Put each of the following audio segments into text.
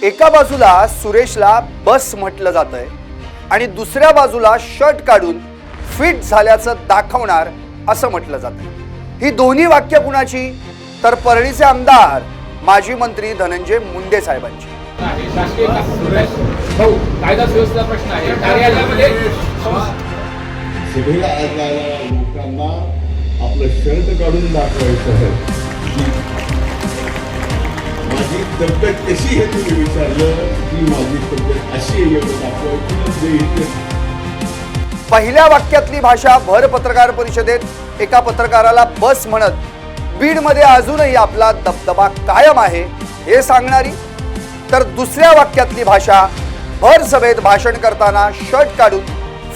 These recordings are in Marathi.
एका बाजूला सुरेशला बस म्हटलं जातंय आणि दुसऱ्या बाजूला शर्ट काढून फिट झाल्याचं दाखवणार असं म्हटलं जातंय। ही दोन्ही वाक्य कुणाची? तर परळीचे आमदार माजी मंत्री धनंजय मुंडे साहेबांची। कायदा सुव्यवस्थेचा प्रश्न आहे। कार्यालयामध्ये सभेला आलेल्या लोकांना आपलं शर्ट काढून दाखवायचं आहे। माझी तब्येत कशी हे तुम्ही विचारलं की माझी तब्येत अशी आहे एवढं दाखवायचं। पहिल्या वाक्यातली भाषा भर पत्रकार परिषदेत एका पत्रकाराला बस म्हणत बीडमध्ये अजूनही आपला दबदबा कायम आहे हे सांगणारी, तर दुसऱ्या वाक्यातली भाषा भर सभेत भाषण करताना शर्ट काढून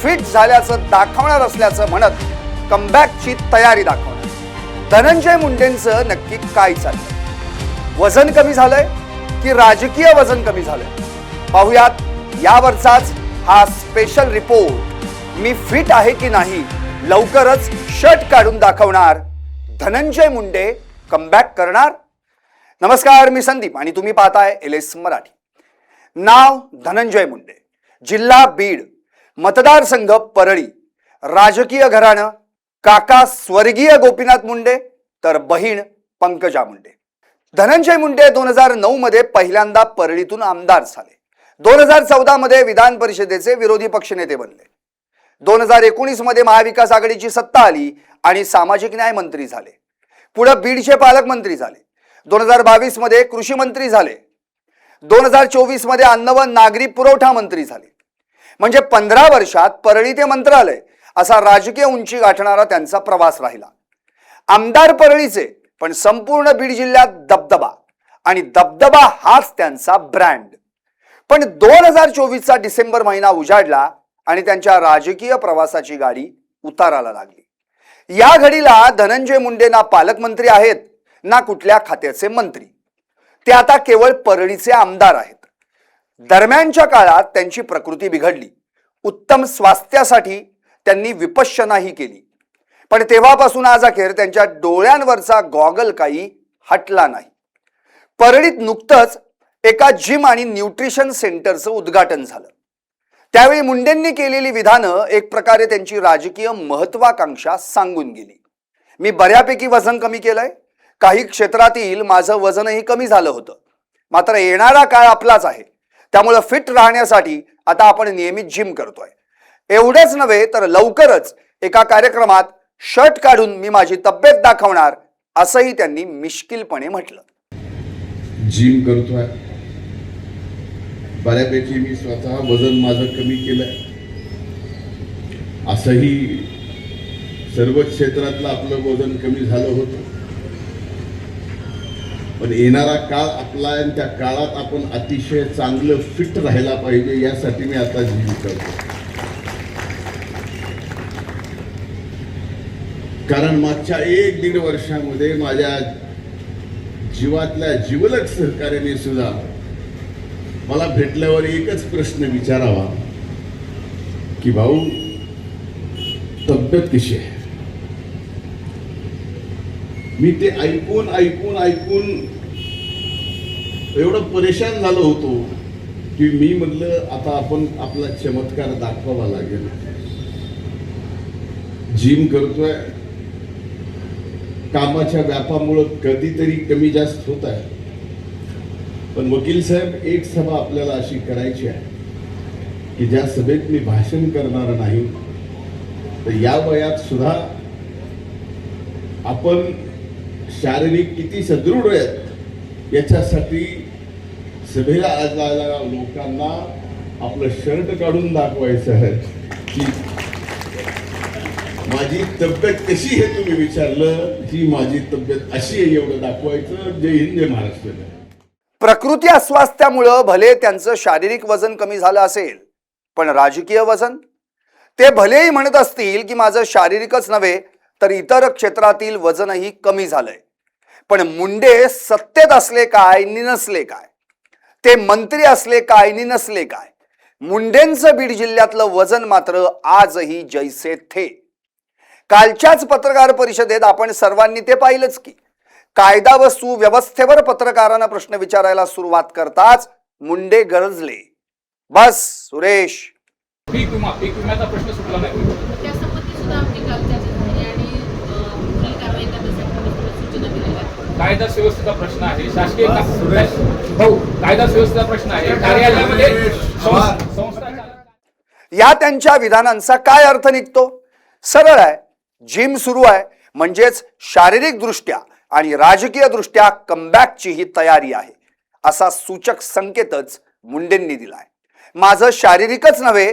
फिट झाल्याचं दाखवणार असल्याचं म्हणत कमबॅकची तयारी दाखवणार। धनंजय मुंडेंचं नक्की काय चाललंय? वजन कमी झालंय की राजकीय वजन कमी झालंय? पाहुयात यावरचाच हा स्पेशल रिपोर्ट। मी फिट आहे की नाही, लवकरच शर्ट काढून दाखवणार, धनंजय मुंडे कमबॅक करणार। नमस्कार, मी संदीप आणि तुम्ही पाहताय LS मराठी। नाव धनंजय मुंडे, जिल्हा बीड, मतदारसंघ परळी, राजकीय घराणं काका स्वर्गीय गोपीनाथ मुंडे तर बहीण पंकजा मुंडे। धनंजय मुंडे 2009 मध्ये पहिल्यांदा परळीतून आमदार झाले। 2014 मध्ये विधान परिषदेचे विरोधी पक्षनेते बनले। 2019 मध्ये महाविकास आघाडीची सत्ता आली आणि सामाजिक न्याय मंत्री झाले। पुढे बीडचे पालकमंत्री झाले। 2022 मध्ये कृषी मंत्री झाले। 2024 मध्ये अन्न व नागरी पुरवठा मंत्री झाले। म्हणजे 15 वर्षात परळी ते मंत्रालय असा राजकीय उंची गाठणारा त्यांचा प्रवास राहिला। आमदार परळीचे, पण संपूर्ण बीड जिल्ह्यात दबदबा, आणि दबदबा हाच त्यांचा ब्रँड। पण 2024 चा डिसेंबर महिना उजाडला आणि त्यांच्या राजकीय प्रवासाची गाडी उताराला लागली। या घडीला धनंजय मुंडे ना पालकमंत्री आहेत ना कुठल्या खात्याचे मंत्री, ते आता केवळ परळीचे आमदार आहेत। दरम्यानच्या काळात त्यांची प्रकृती बिघडली। उत्तम स्वास्थ्यासाठी त्यांनी विपश्यनाही केली, पण तेव्हापासून आज अखेर त्यांच्या डोळ्यांवरचा गॉगल काही हटला नाही। परळीत नुकतंच एका जिम आणि न्यूट्रिशन सेंटरचं उद्घाटन झालं। त्यावेळी मुंडेंनी केलेली विधानं एक प्रकारे त्यांची राजकीय महत्वाकांक्षा सांगून गेली। मी बऱ्यापैकी वजन कमी केलंय, काही क्षेत्रातील माझं वजनही कमी झालं होतं, मात्र येणारा काळ आपलाच आहे, त्यामुळे फिट राहण्यासाठी आता आपण नियमित जिम करतोय। एवढंच नव्हे तर लवकरच एका कार्यक्रमात शर्ट काढून मी माझी तब्येत दाखवणार असंही त्यांनी मिश्किलपणे म्हटलं। जिम करतोय, बऱ्यापैकी मी स्वतः वजन माझं कमी केलंय, असंही सर्व क्षेत्रातलं आपलं वजन कमी झालं होतं। पण येणारा काळ आपला आहे, त्या काळात आपण अतिशय चांगलं फिट राहायला पाहिजे, यासाठी मी आता जिम करतो। कारण मागच्या 1-1.5 वर्षामध्ये माझ्या जीवातल्या जिवलग सहकार्याने सुद्धा मला भेटल्यावर एकच प्रश्न विचारावा की भाऊ तब्येत कशी आहे? मी ते ऐकून एवढं परेशान झालो होतो की मी म्हटलं आता आपण आपला चमत्कार दाखवावा लागेल। जिम करतोय, कामाच्या व्यापामुळे कधीतरी कमी जास्त होत आहे, पण वकील साहेब एक सभा आपल्याला अशी करायची आहे की ज्या सभेत मी भाषण करणार नाही, तर या वयात सुद्धा आपण शारीरिक किती सदृढ आहेत याच्यासाठी सभेला आलेल्या लोकांना आपलं शर्ट काढून दाखवायचं आहे की माझी तब्येत कशी हे तुम्ही विचारलं की माझी तब्येत अशी आहे एवढं दाखवायचं। जय हिंद, जय महाराष्ट्र। प्रकृती अस्वास्थ्यामुळे भले त्यांचं शारीरिक वजन कमी झालं असेल, पण राजकीय वजन? ते भलेही म्हणत असतील की माझं शारीरिकच नव्हे तर इतर क्षेत्रातील वजनही कमी झालंय, पण मुंडे सत्तेत असले काय नि नसले काय, ते मंत्री असले काय नि नसले काय, मुंडेंचं बीड जिल्ह्यातलं वजन मात्र आजही जैसे थे। कालच्याच पत्रकार परिषदेत आपण सर्वांनी ते पाहिलंच की कायदा व सुव्यवस्थेवर पत्रकारांना प्रश्न विचारायला सुरुवात करताच मुंडे गरजले, बस सुरेश. पीक विम्याचा प्रश्न सुटला नाही. त्या संबंधी सुद्धा आमची काल चर्चा झाली आणि पुढील कारवाई करण्यासाठी सूचना दिलेल्या आहेत. कायदा सुव्यवस्थेचा प्रश्न आहे. शासकीय कायदा सुव्यवस्थेचा प्रश्न आहे. कार्यालयामध्ये संस्था या त्यांच्या विधानांचा काय अर्थ निघतो? सरळ आहे. जिम सुरू आहे म्हणजेच शारीरिक दृष्ट्या आणि राजकीय दृष्ट्या कमबॅकची ही तयारी आहे असा सूचक संकेतच मुंडेंनी दिलाय. माझं शारीरिकच नव्हे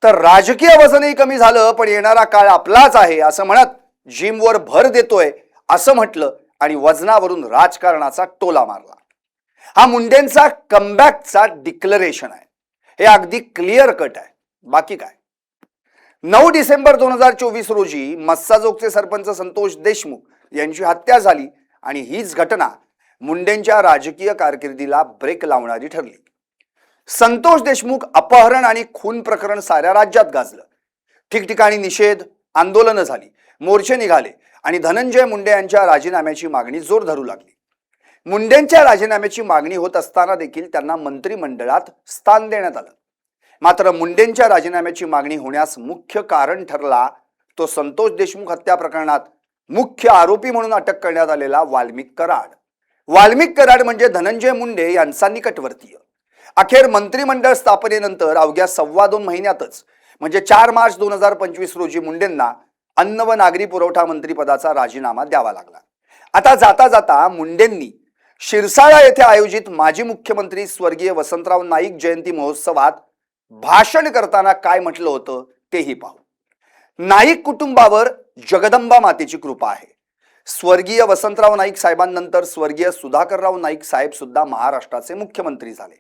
तर राजकीय वजनही कमी झालं, पण येणारा काळ आपलाच आहे असं म्हणत जिमवर भर देतोय असं म्हटलं आणि वजनावरून राजकारणाचा टोला मारला. हा मुंडेंचा कमबॅकचा डिक्लरेशन आहे. हे अगदी क्लिअर कट आहे. बाकी काय? 9 डिसेंबर 2024 रोजी मस्साजोगचे सरपंच संतोष देशमुख यांची हत्या झाली आणि हीच घटना मुंडेंच्या राजकीय कारकिर्दीला ब्रेक लावणारी ठरली. संतोष देशमुख अपहरण आणि खून प्रकरण साऱ्या राज्यात गाजलं. ठिकठिकाणी निषेध आंदोलनं झाली, मोर्चे निघाले आणि धनंजय मुंडे यांच्या राजीनाम्याची मागणी जोर धरू लागली. मुंडेंच्या राजीनाम्याची मागणी होत असताना देखील त्यांना मंत्रिमंडळात स्थान देण्यात आलं. मात्र मुंडेंच्या राजीनाम्याची मागणी होण्यास मुख्य कारण ठरला तो संतोष देशमुख हत्या प्रकरणात मुख्य आरोपी म्हणून अटक करण्यात आलेला वाल्मिक कराड. वाल्मिक कराड म्हणजे धनंजय मुंडे यांचा निकटवर्तीय. अखेर मंत्रिमंडळ स्थापनेनंतर अवघ्या 2.25 महिन्यातच म्हणजे 4 मार्च 2025 रोजी मुंडेंना अन्न व नागरी पुरवठा मंत्रिपदाचा राजीनामा द्यावा लागला. आता जाता जाता मुंडेंनी शिरसाळा येथे आयोजित माजी मुख्यमंत्री स्वर्गीय वसंतराव नाईक जयंती महोत्सवात भाषण करताना काय म्हटलं होतं तेही पाहू. नाईक कुटुंबावर जगदंबा मातेची कृपा आहे. स्वर्गीय वसंतराव नाईक साहेबांनंतर स्वर्गीय सुधाकरराव नाईक साहेब सुद्धा महाराष्ट्राचे मुख्यमंत्री झाले.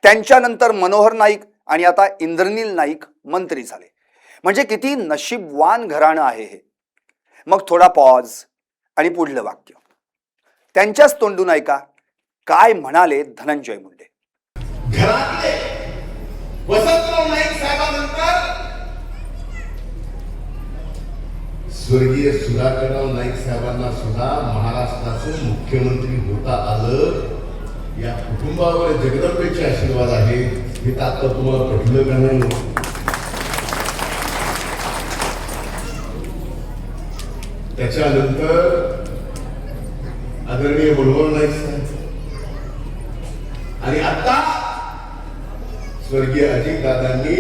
त्यांच्यानंतर मनोहर नाईक आणि आता इंद्रनील नाईक मंत्री झाले. म्हणजे किती नशीबवान घराणं आहे हे. मग थोडा पॉज आणि पुढलं वाक्य त्यांच्याच तोंडून ऐका काय म्हणाले धनंजय मुंडे. घरातले वसंतराव नाईक साहेबांनंतर स्वर्गीय सुधाकरराव नाईक साहेबांना सुद्धा महाराष्ट्राचं मुख्यमंत्री होता आलं. या कुटुंबावर जगदंबेचे आशीर्वाद आहे. हे तर आता तुम्हाला पटलं का नाही? त्याच्यानंतर आदरणीय मनोहर नाईक साहेब आणि आता स्वर्गीय अजितदादांनी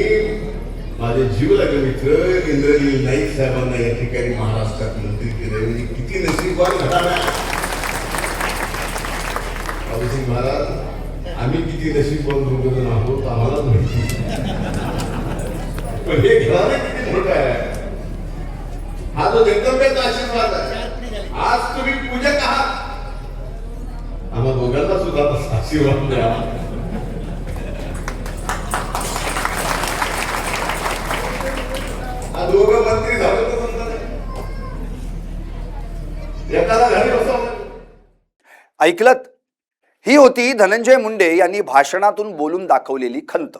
माझे जीवलग मित्र इंद्रनील नाईक साहेबांना या ठिकाणी महाराष्ट्रात मंत्री केले. म्हणजे किती नशीबवान घटना. बाबूसिंग महाराज, आम्ही किती नशीबवान दोघं आहोत आम्हाला माहिती. पण हे घराणे किती मोठं आहे. हा जो जगदंबेचा आशीर्वाद आहे. आज तुम्ही पूजक आहात. आम्हा दोघांना सुद्धा आशीर्वाद द्या. दोघं मंत्री झाले तर एकाला घरी बसवलं. ऐकलत? ही होती धनंजय मुंडे यांनी भाषणातून बोलून दाखवलेली खंत.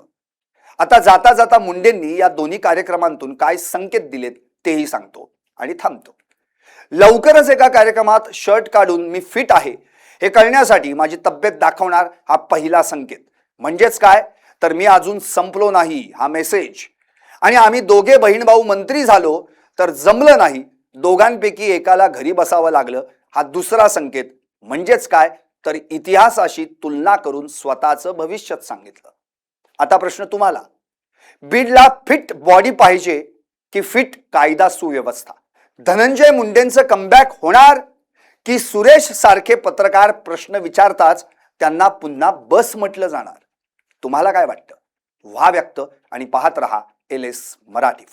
आता जाता जाता मुंडेंनी या दोन्ही कार्यक्रमांतून काय संकेत दिलेत तेही सांगतो आणि थांबतो. लवकरच एका कार्यक्रमात शर्ट काढून मी फिट आहे हे कळण्यासाठी माझी तब्येत दाखवणार हा पहिला संकेत. म्हणजेच काय तर मी अजून संपलो नाही हा मेसेज. आणि आम्ही दोघे बहीण भाऊ मंत्री झालो तर जमलं नाही, दोघांपैकी एकाला घरी बसावं लागलं हा दुसरा संकेत. म्हणजेच काय तर इतिहासाशी तुलना करून स्वतःचं भविष्यात सांगितलं. आता प्रश्न तुम्हाला, बीडला फिट बॉडी पाहिजे की फिट कायदा सुव्यवस्था? धनंजय मुंडेंचं कमबॅक होणार की सुरेश सारखे पत्रकार प्रश्न विचारताच त्यांना पुन्हा बस म्हटलं जाणार? तुम्हाला काय वाटतं? व्हा व्यक्त आणि पाहत रहा LS मराठी.